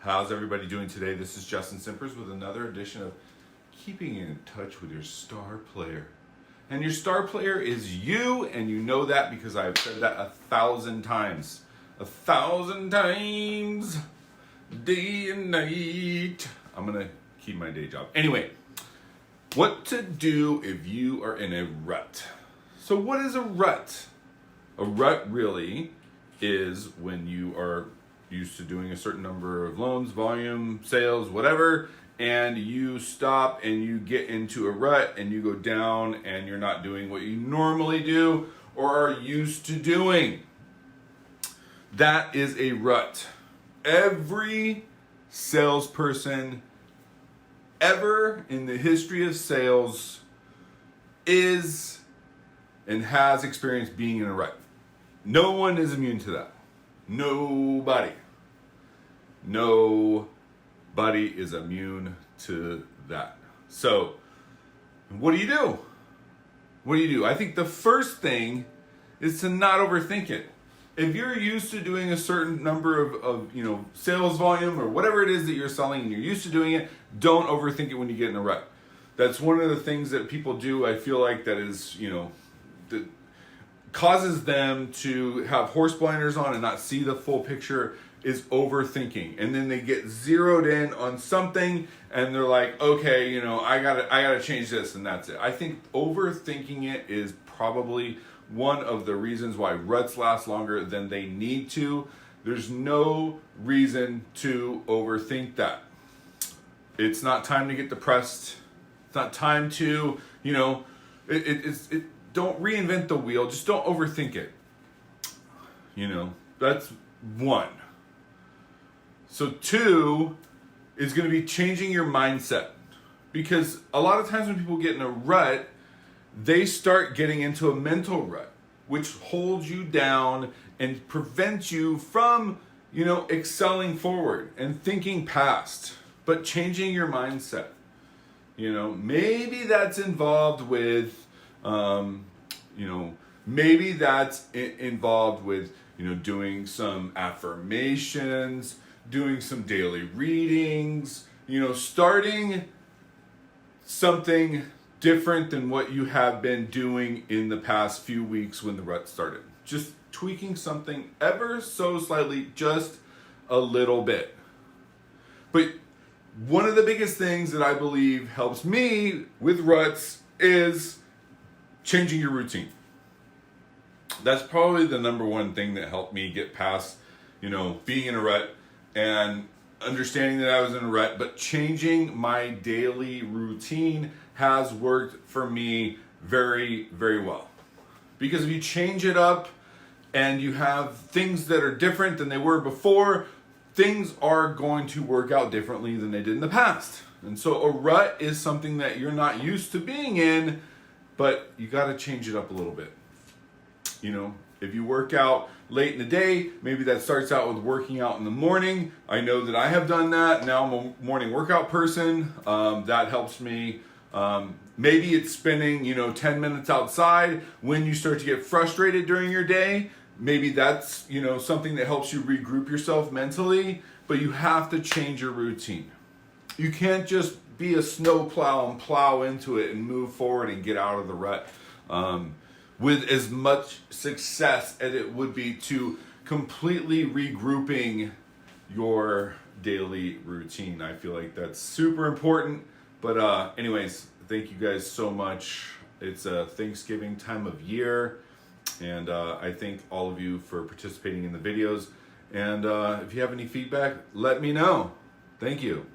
How's everybody doing today? This is Justin Simpers with another edition of Keeping in Touch with Your Star Player. And your star player is you, and you know that because I've said that 1,000 times. 1,000 times, day and night. I'm gonna keep my day job. Anyway, what to do if you are in a rut. So what is a rut? A rut really is when you are used to doing a certain number of loans, volume, sales, whatever, and you stop and you get into a rut and you go down and you're not doing what you normally do or are used to doing. That is a rut. Every salesperson ever in the history of sales is and has experienced being in a rut. No one is immune to that. Nobody is immune to that. So, what do you do? What do you do? I think the first thing is to not overthink it. If you're used to doing a certain number of sales volume or whatever it is that you're selling and you're used to doing it, don't overthink it when you get in a rut. That's one of the things that people do, I feel like, that is, that causes them to have horse blinders on and not see the full picture, is overthinking. And then they get zeroed in on something and they're like, okay, I gotta change this, and that's it. I think overthinking it is probably one of the reasons why ruts last longer than they need to. There's no reason to overthink that. It's not time to get depressed. It's not time to, don't reinvent the wheel. Just don't overthink it. That's one. So two is going to be changing your mindset. Because a lot of times when people get in a rut, they start getting into a mental rut, which holds you down and prevents you from, excelling forward and thinking past, but changing your mindset. Maybe that's involved with, doing some affirmations, doing some daily readings, starting something different than what you have been doing in the past few weeks when the rut started. Just tweaking something ever so slightly, just a little bit. But one of the biggest things that I believe helps me with ruts is changing your routine. That's probably the number one thing that helped me get past, being in a rut and understanding that I was in a rut. But changing my daily routine has worked for me very, very well. Because if you change it up and you have things that are different than they were before, things are going to work out differently than they did in the past. And so a rut is something that you're not used to being in, but you got to change it up a little bit. If you work out late in the day, maybe that starts out with working out in the morning. I know that I have done that. Now I'm a morning workout person. That helps me. Maybe it's spending, 10 minutes outside when you start to get frustrated during your day. Maybe that's, something that helps you regroup yourself mentally, but you have to change your routine. You can't just be a snowplow and plow into it and move forward and get out of the rut with as much success as it would be to completely regrouping your daily routine. I feel like that's super important. But anyways, thank you guys so much. It's a Thanksgiving time of year. And I thank all of you for participating in the videos. And if you have any feedback, let me know. Thank you.